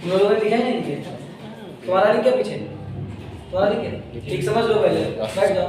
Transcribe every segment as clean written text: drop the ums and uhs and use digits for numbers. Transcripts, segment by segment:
तुम लोगों ने लिखा है नहीं लिखे? तुम्हारा लिख क्या पीछे? तुम्हारा लिख है? ठीक समझ लो पहले, बैठ जाओ।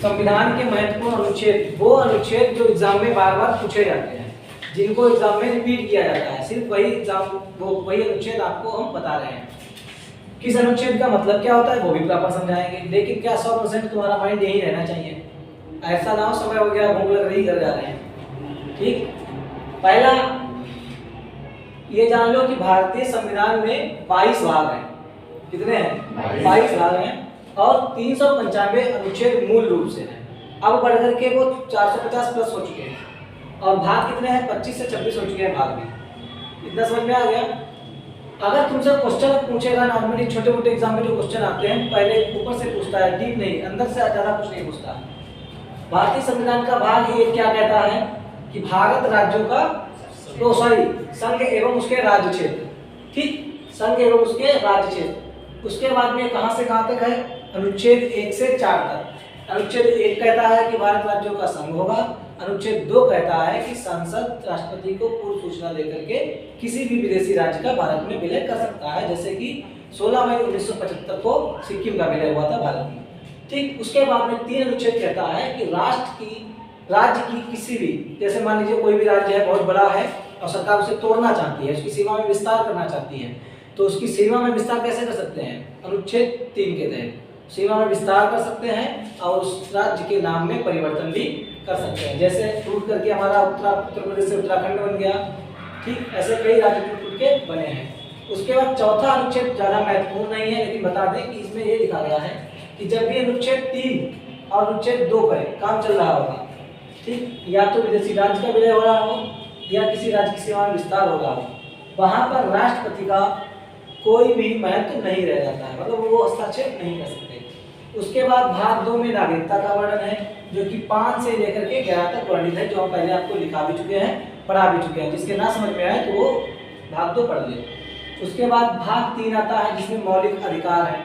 संविधान के महत्वपूर्ण अनुच्छेद, वो अनुच्छेद जो एग्जाम में बार बार पूछे जाते हैं, जिनको एग्जाम में रिपीट किया जाता है, सिर्फ वही एग्जाम वो वही अनुच्छेद आपको हम बता रहे हैं। किस अनुच्छेद का मतलब क्या होता है वो भी प्रॉपर समझाएंगे। लेकिन क्या 100% तुम्हारा माइंड यही रहना चाहिए? ऐसा ना हो समय हो गया भूख लग रही घर जा रहे हैं। ठीक, पहला ये जान लो कि भारतीय संविधान में 22 भाग हैं। कितने हैं? 22 भाग हैं और 395 अनुच्छेद मूल रूप से हैं। अब बढ़ करके वो 450 प्लस हो चुके हैं और भाग कितने हैं? 25 से 26 हो चुके हैं भाग भी। इतना समझ में आ गया? अगर तुमसे क्वेश्चन पूछेगा नॉर्मली छोटे मोटे एग्जाम में जो क्वेश्चन आते हैं पहले ऊपर से पूछता है, डीप नहीं, अंदर से ज्यादा कुछ नहीं पूछता। भारतीय संविधान का भाग ये क्या कहता है कि भारत राज्यों का संघ एवं उसके राज्य क्षेत्र। ठीक, संघ एवं उसके राज्य क्षेत्र। उसके बाद में कहां से कहां तक है? अनुच्छेद 1 से 4 तक। अनुच्छेद 1 कहता है कि भारत राज्यों का संघ होगा। अनुच्छेद 2 कहता है कि संसद राष्ट्रपति को पूर्व सूचना देकर के किसी भी विदेशी राज्य का भारत में विलय कर सकता है, जैसे कि 16 मई 1975 को सिक्किम का विलय हुआ था भारत में। ठीक, उसके बाद में 3 अनुच्छेद कहता है कि राज्य की किसी भी, जैसे मान लीजिए कोई भी राज्य है बहुत बड़ा है और सरकार उसे तोड़ना चाहती है, उसकी सीमा में विस्तार करना चाहती है, तो उसकी सीमा में विस्तार कैसे कर सकते हैं? अनुच्छेद 3 के तहत सीमा में विस्तार कर सकते हैं और उस राज्य के नाम में परिवर्तन भी कर सकते हैं। जैसे टूट करके हमारा उत्तर प्रदेश से उत्तराखंड बन गया। ठीक, ऐसे कई राज्य टूट के बने हैं। उसके बाद चौथा अनुच्छेद ज़्यादा महत्वपूर्ण नहीं है, लेकिन बता दें कि इसमें ये लिखा गया है कि जब भी अनुच्छेद 3 और अनुच्छेद 2 पर काम चल रहा होगा, ठीक, या तो विदेशी राज्य का विलय हो रहा हो या किसी राज्य की सीमा में विस्तार हो रहा हो, वहाँ पर राष्ट्रपति का कोई भी महत्व नहीं रह जाता है, मतलब वो हस्तक्षेप नहीं कर सकते। उसके बाद भाग 2 में नागरिकता का वर्णन है, जो कि 5 से लेकर के 11 तक वर्णित है, जो हम पहले आपको लिखा भी चुके हैं, पढ़ा भी चुके हैं। जिसके ना समझ में आए तो वो भाग 2 पढ़ ले। उसके बाद भाग 3 आता है जिसमें मौलिक अधिकार है।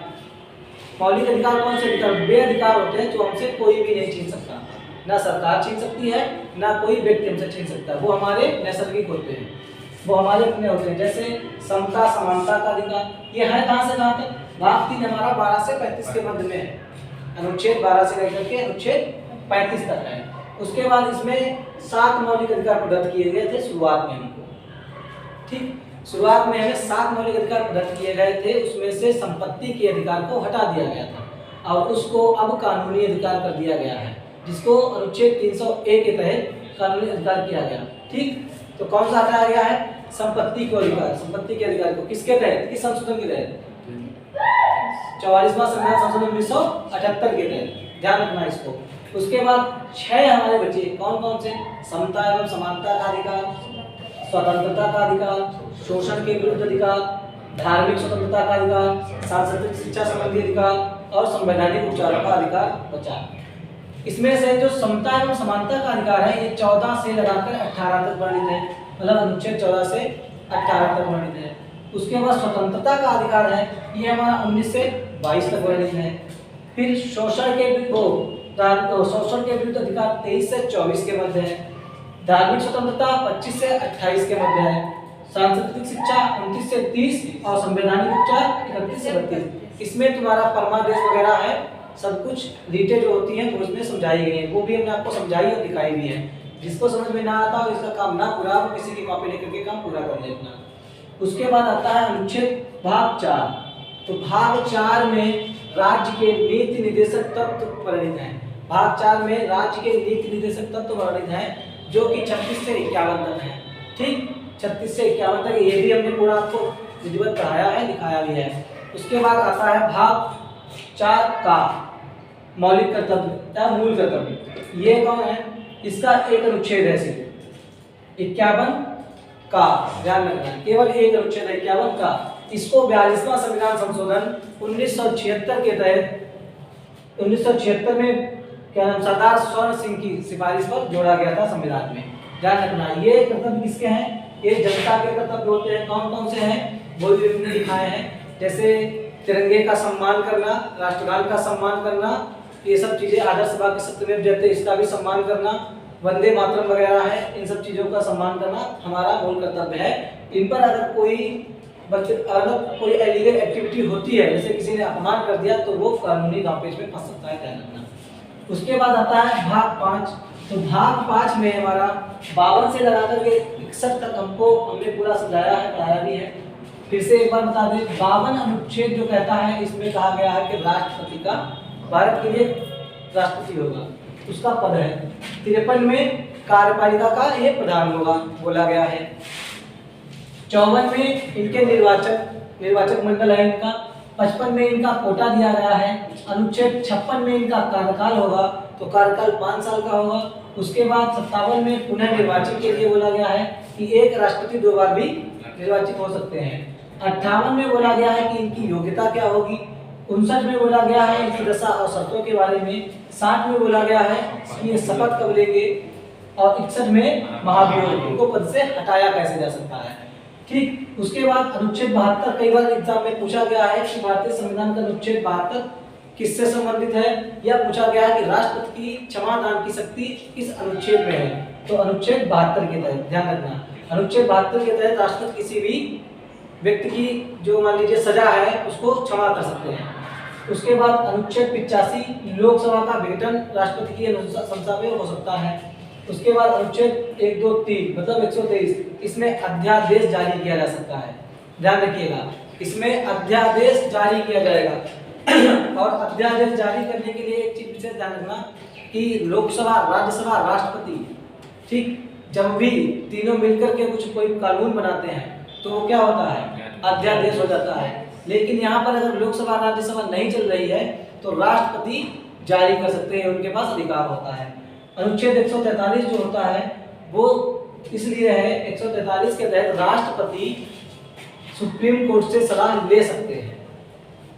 मौलिक अधिकार कौन से अधिकार? वे अधिकार होते हैं जो हमसे कोई भी नहीं छीन सकता, ना सरकार छीन सकती है, ना कोई व्यक्ति हमसे छीन सकता है। वो हमारे नैसर्गिक होते हैं, वो हमारे अपने होते हैं। जैसे समता समानता का अधिकार, ये है कहाँ से कहाँ तक? भाग 3 हमारा 12 से 35 के मध्य में है। अनुच्छेद 12 से लेकर के अनुच्छेद 35 तक है। उसके बाद इसमें 7 मौलिक अधिकार प्रदत्त किए गए थे शुरुआत में हमको। ठीक, शुरुआत में हमें 7 मौलिक अधिकार प्रदत्त किए गए थे, उसमें से संपत्ति के अधिकार को हटा दिया गया था और उसको अब कानूनी अधिकार कर दिया गया है, जिसको अनुच्छेद 301 के तहत कानूनी अधिकार किया गया। ठीक, तो कौन सा हटाया गया है? संपत्ति को अधिकार। संपत्ति के अधिकार को किसके तहत? किस संशोधन के तहत? 44वां संविधान संशोधन 1978 के तहत, ध्यान रखना इसको। उसके बाद 6 हमारे बचे, कौन कौन से? समता एवं समानता का अधिकार, स्वतंत्रता का अधिकार, शोषण के विरुद्ध अधिकार, धार्मिक स्वतंत्रता का अधिकार, सांस्कृतिक शिक्षा संबंधी अधिकार और संवैधानिक उपचारों का अधिकार बचा। इसमें से जो समता एवं समानता का अधिकार है ये 14 से लगाकर 18 तक वर्णित है, मतलब अनुच्छेद 14 से 18 तक वर्णित है। उसके बाद स्वतंत्रता का अधिकार है, ये हमारा 19 से 22 तक वर्णित है। फिर शोषण के विरुद्ध अधिकार 23 से 24 के मध्य है। धार्मिक स्वतंत्रता 25 से 28 के मध्य है। सांस्कृतिक शिक्षा 29 से 30 और संवैधानिक उपचार 31 से 32। इसमें तुम्हारा परमादेश वगैरह है, सब कुछ रीटें जो होती हैं वो इसमें समझाई गई हैं, वो भी हमने आपको समझाई और दिखाई भी है। जिसको समझ में ना आता हो, इसका काम ना पूरा हो, किसी की कॉपी लेकर के काम पूरा कर लेना। उसके बाद आता है अनुच्छेद भाग 4। तो भाग 4 में राज्य के नीति निर्देशक तत्व वर्णित हैं। भाग 4 में राज्य के नीति निर्देशक तत्व वर्णित हैं, जो कि 36 से 51 तक है। ठीक, 36 से 51 तक, ये भी हमने पूरा आपको विधिवत पढ़ाया है, दिखाया भी है। उसके बाद आता है भाग 4 का मौलिक कर्तव्य या मूल कर्तव्य। ये कौन है? इसका एक अनुच्छेद है, सिर्फ 51 का, ध्यान रखना, केवल एक अनुच्छेद है 51 का। इसको 42वां संविधान संशोधन 1976 के तहत 1976 में क्या नाम सरदार स्वर्ण सिंह की सिफारिश पर जोड़ा गया था संविधान में। ध्यान रखना, ये कर्तव्य किसके हैं? ये जनता के कर्तव्य होते हैं। कौन कौन से हैं वो भी हमने दिखाए हैं, जैसे तिरंगे का सम्मान करना, राष्ट्रगान का सम्मान करना, ये सब चीजें, आदर्श वाक्य सत्यमेव जयते इसका भी सम्मान करना, वंदे मातरम वगैरह है, इन सब चीज़ों का सम्मान करना हमारा मूल कर्तव्य है। इन पर अगर कोई इलीगल एक्टिविटी होती है, जैसे किसी ने अपमान कर दिया, तो वो कानूनी दांवपेच में फंस सकता है, ध्यान रखना। उसके बाद आता है भाग 5। तो भाग 5 में हमारा 52 से लगाकर के 61 तक हमने पूरा समझाया है, पढ़ाया भी है। फिर से एक बार बता दें, 52 अनुच्छेद जो कहता है, इसमें कहा गया है कि राष्ट्रपति का, भारत के लिए राष्ट्रपति होगा, उसका पद है। 53 में कार्यपालिका का ये प्रधान होगा बोला गया है। 54 में इनके निर्वाचक मंडल है इनका। 55 में इनका कोटा दिया गया है। अनुच्छेद 56 में इनका कार्यकाल होगा, तो कार्यकाल 5 साल का होगा। उसके बाद 57 में पुनः निर्वाचन के लिए बोला गया है कि एक राष्ट्रपति 2 बार भी निर्वाचित हो सकते हैं। 58 में बोला गया है कि इनकी योग्यता क्या होगी। 59 में बोला गया है इनकी दशा और शर्तों के बारे में। 60 में बोला गया है कि ये शपथ कब लेंगे, और 61 में महाभियोग, इनको पद से हटाया कैसे जा सकता है। ठीक, उसके बाद अनुच्छेद 72, कई बार एग्जाम में पूछा गया है कि भारतीय संविधान का अनुच्छेद 72 किससे संबंधित है, या पूछा गया है कि राष्ट्रपति की क्षमा दान की शक्ति किस अनुच्छेद में है। तो अनुच्छेद 72 के तहत, ध्यान रखना, अनुच्छेद 72 के तहत राष्ट्रपति किसी भी व्यक्ति की जो मान लीजिए सजा है उसको क्षमा कर सकते हैं। उसके बाद अनुच्छेद 85, लोकसभा का विघटन राष्ट्रपति की अनुशंसा में हो सकता है। उसके बाद अनुच्छेद 1, 2, 3 मतलब 123, इसमें अध्यादेश जारी किया जा सकता है। ध्यान रखिएगा, इसमें अध्यादेश जारी किया जाएगा। और अध्यादेश जारी करने के लिए एक चीज विशेष ध्यान रखना कि लोकसभा, राज्यसभा, राष्ट्रपति, ठीक, जब भी तीनों मिलकर के कोई कानून बनाते हैं तो वो क्या होता है, अध्यादेश हो जाता है। लेकिन यहाँ पर अगर लोकसभा, राज्यसभा नहीं चल रही है तो राष्ट्रपति जारी कर सकते हैं, उनके पास अधिकार होता है। अनुच्छेद 143 जो होता है वो इसलिए है, 143 के तहत राष्ट्रपति सुप्रीम कोर्ट से सलाह ले सकते हैं।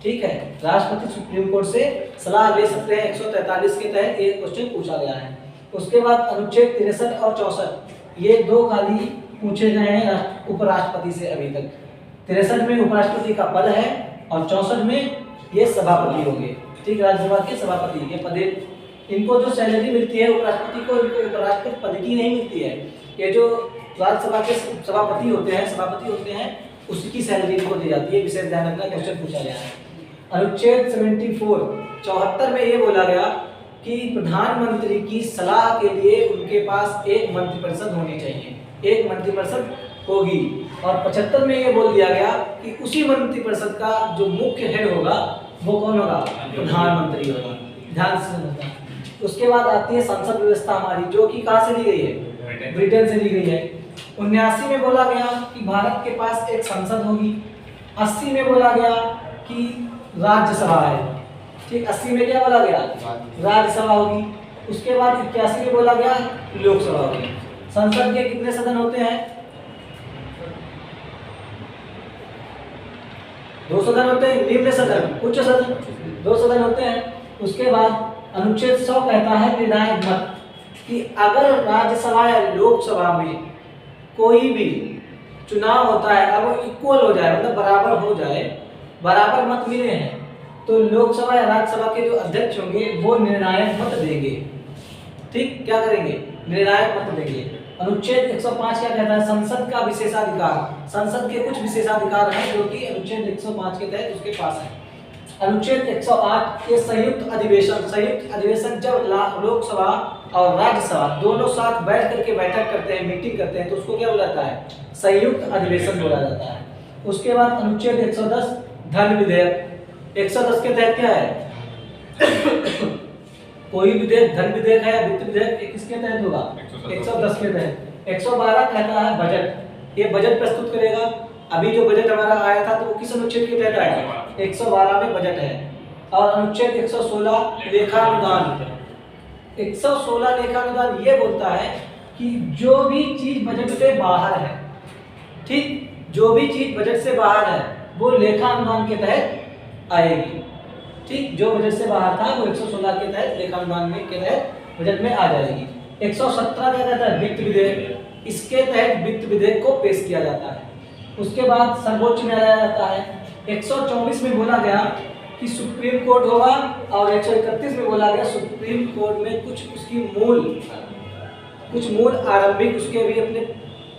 ठीक है, राष्ट्रपति सुप्रीम कोर्ट से सलाह ले सकते हैं, 143 के तहत एक क्वेश्चन पूछा गया है। उसके बाद अनुच्छेद 63 और 64, ये 2 खाली पूछे गए हैं उपराष्ट्रपति से अभी तक। 63 में उपराष्ट्रपति का पद है और 64 में ये सभापति होंगे। ठीक, राज्यसभा के सभापति, ये पद, इनको जो सैलरी मिलती है उपराष्ट्रपति को, इनको उपराष्ट्रपति पद की नहीं मिलती है। ये जो राज्यसभा के सभापति होते हैं उसकी सैलरी इनको दी जाती है। विशेष ध्यान रखना, क्वेश्चन पूछा गया है। अनुच्छेद 74 में ये बोला गया कि प्रधानमंत्री की सलाह के लिए उनके पास एक मंत्रिपरिषद होनी चाहिए, एक मंत्रिपरिषद होगी। और 75 में ये बोल दिया गया कि उसी मंत्रिपरिषद का जो मुख्य हेड होगा वो कौन होगा, प्रधानमंत्री होगा। ध्यान से समझना। उसके बाद आती है संसद व्यवस्था हमारी, जो कि कहाँ से ली गई है, ब्रिटेन से ली गई है। 79 में बोला गया कि भारत के पास एक संसद होगी। 80 में बोला गया कि राज्यसभा है। ठीक, 80 में क्या बोला गया, राज्यसभा होगी। उसके बाद 81 में बोला गया लोकसभा होगी। संसद के कितने सदन होते हैं, 2 सदन होते हैं, निम्न सदन, उच्च सदन, 2 सदन होते हैं। उसके बाद अनुच्छेद 100 कहता है निर्णायक मत, कि अगर राज्यसभा या लोकसभा में कोई भी चुनाव होता है और वो इक्वल हो जाए, मतलब बराबर हो जाए, बराबर मत मिले हैं, तो लोकसभा या राज्यसभा के जो अध्यक्ष होंगे वो निर्णायक मत देंगे। ठीक, क्या करेंगे, निर्णायक मत देंगे। अनुच्छेद 105 क्या कहता है, संसद का विशेषाधिकार, संसद के कुछ विशेषाधिकार हैं जो कि अनुच्छेद 105 के तहत उसके पास है। अनुच्छेद 108 ये संयुक्त अधिवेशन जब लोकसभा और राज्यसभा दोनों साथ बैठ करके बैठक करते हैं, मीटिंग करते हैं, तो उसको क्या बोला जाता है, संयुक्त अधिवेशन बोला जाता है। उसके बाद अनुच्छेद 110 धन विधेयक, 110 के तहत क्या है कोई विधेयक, धन विधेयक है या वित्त विधेयक, किसके तहत होगा, 110 के तहत। 112 कहता है बजट, ये बजट प्रस्तुत करेगा। अभी जो बजट हमारा आया था तो वो किस अनुच्छेद के तहत आया, 112 में बजट है। और अनुच्छेद 116 लेखानुदान, 116 लेखानुदान ये बोलता है कि जो भी चीज बजट से बाहर है, ठीक, जो भी चीज बजट से बाहर है वो लेखानुदान के तहत आएगी। ठीक, जो बजट से बाहर था वो 116 के तहत लेखानुदान में के तहत बजट में आ जाएगी। 117 क्या कहता है, वित्त विधेयक, इसके तहत वित्त विधेयक को पेश किया जाता है। उसके बाद सर्वोच्च न्यायालय आता है। 124 में बोला गया कि सुप्रीम कोर्ट होगा, और 131 में बोला गया सुप्रीम कोर्ट में कुछ उसकी मूल कुछ मूल आरंभिक उसके भी अपने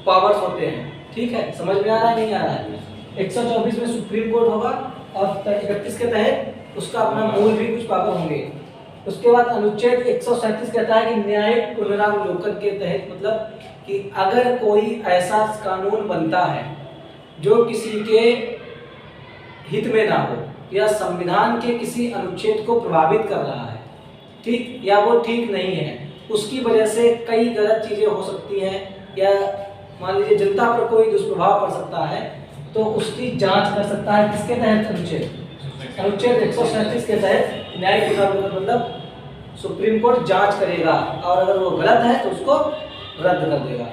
पावर्स होते हैं। ठीक है, समझ में आ रहा है नहीं आ रहा है? 124 में सुप्रीम कोर्ट होगा और 31 के तहत उसका अपना मूल भी कुछ पावर होंगे। उसके बाद अनुच्छेद 137 कहता है कि न्यायिक पुनरावलोकन के तहत, मतलब कि अगर कोई ऐसा कानून बनता है जो किसी के हित में ना हो या संविधान के किसी अनुच्छेद को प्रभावित कर रहा है, ठीक, या वो ठीक नहीं है, उसकी वजह से कई गलत चीज़ें हो सकती हैं, या मान लीजिए जनता पर कोई दुष्प्रभाव पड़ सकता है, तो उसकी जांच कर सकता है किसके तहत? अनुच्छेद 137 के तहत न्यायिक पुनरावलोकन, मतलब सुप्रीम कोर्ट जांच करेगा और अगर वो गलत है तो उसको रद्द कर देगा।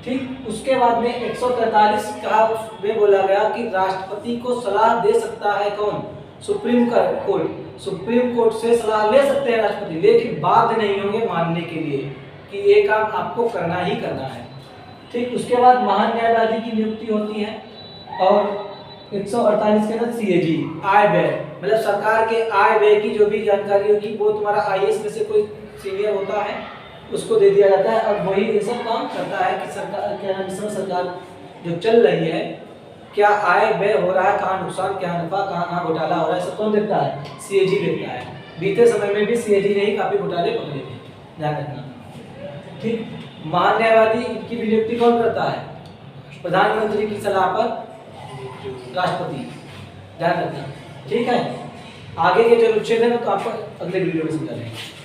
ठीक, उसके बाद में 143 का में बोला गया कि राष्ट्रपति को सलाह दे सकता है कौन? Supreme court. सुप्रीम कोर्ट से सलाह ले सकते हैं राष्ट्रपति, लेकिन बाध्य नहीं होंगे मानने के लिए कि ये काम आपको करना ही करना है। ठीक, उसके बाद महान न्यायवादी की नियुक्ति होती है और 148 के तहत सीएजी आय व्यय, मतलब सरकार के आय व्यय की जो भी जानकारी होगी वो तुम्हारा आईएएस में से कोई सीनियर होता है उसको दे दिया जाता है, और वही ये सब काम करता है कि सरकार क्या नाम, सरकार जो चल रही है क्या आय व्यय हो रहा है, कहाँ नुकसान, क्या नफा, कहाँ घोटाला हो रहा है, सब कौन देखता है? सीएजी देखता है। बीते समय में भी सीएजी ने ही काफी घोटाले पकड़े थे, ध्यान रखना। ठीक, महान न्यायवादी की भी नियुक्ति कौन करता है? प्रधानमंत्री की सलाह पर राष्ट्रपति, ध्यान रखना। ठीक है, आगे के जो अनुच्छेद है ना तो आपको अगले वीडियो में समझा देंगे।